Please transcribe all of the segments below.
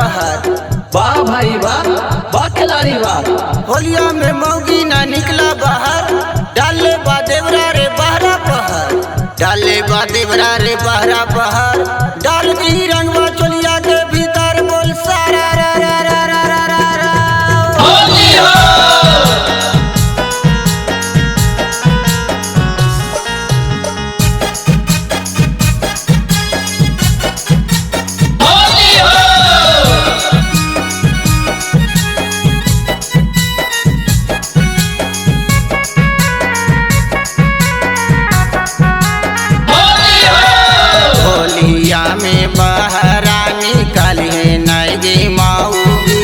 पहर। वाह भाई वाह, वाह खिलाड़ी वाह। होलिया में मौगी ना निकला बाहर, डाले बा देवरा रे बहरा पहर, डाले बा देवरा रे बहरा पहर। डाल दी रंगवा चोलिया के भीतर, बोल सारा रा रा रा रा रा रा रा। होली हो होलिया में बहरा निकाले नगे माऊगी,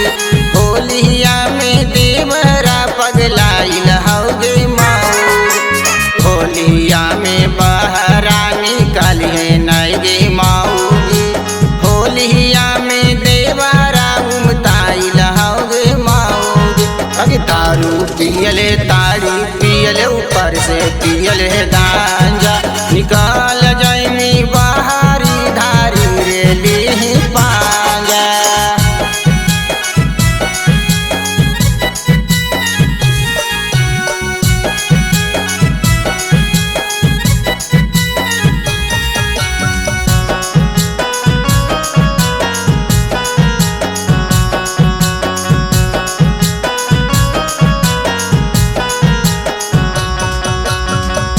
होलिया में देवरा पगलाइल हौगे माऊगी। होलिया में बहरा निकाले नगे माऊगी, होलिया में देवरा उमताइल हौगे माऊगी। अगे दारू पियले ताड़ी पियले ऊपर से पियले गांजा, निकाल जाइनी बाहरी धारी रे ली पांजा।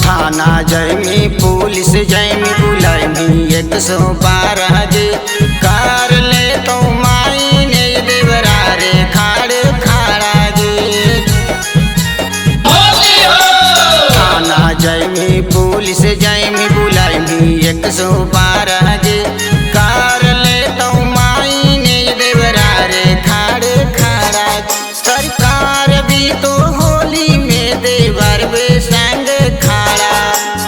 थाना जैमी पुलिस जैमी बुलाइमी 112 जे, कार ले तो माई ने देवरा रे खाड़ खाड़ा जे। थाना जैमी पुलिस जैमी बुलाइमी 112 जे, कार ले तो माई ने देवरा रे खाड़ खाड़ा। सरकार भी तो होली में देवर बे संग खाड़ा,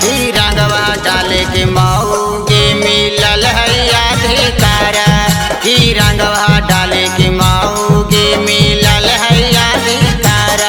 ही रंगवा डाले के मऊगे मिलल है अधिकार, ही रंगवा डाले के मऊगे मिलल है अधिकार।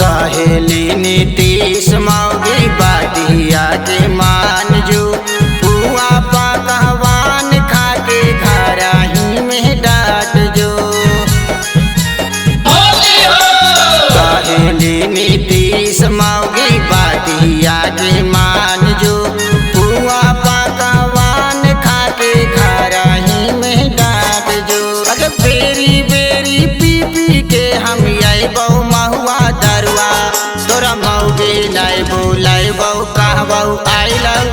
कहेली नीतीश मौगी बाटिया के मान जो, पुआ पकवान खा के घर ही में डाट जो। कहेली नीतीश मौगी बाटिया के मान जो, पुआ पकवान खा के घर ही में डाट जो। अरे बेरी बेरी पी पी के हम आइबौ महुआ दरुआ, तोरा मौगे नाइबो लाइबौ कहबौ आई लव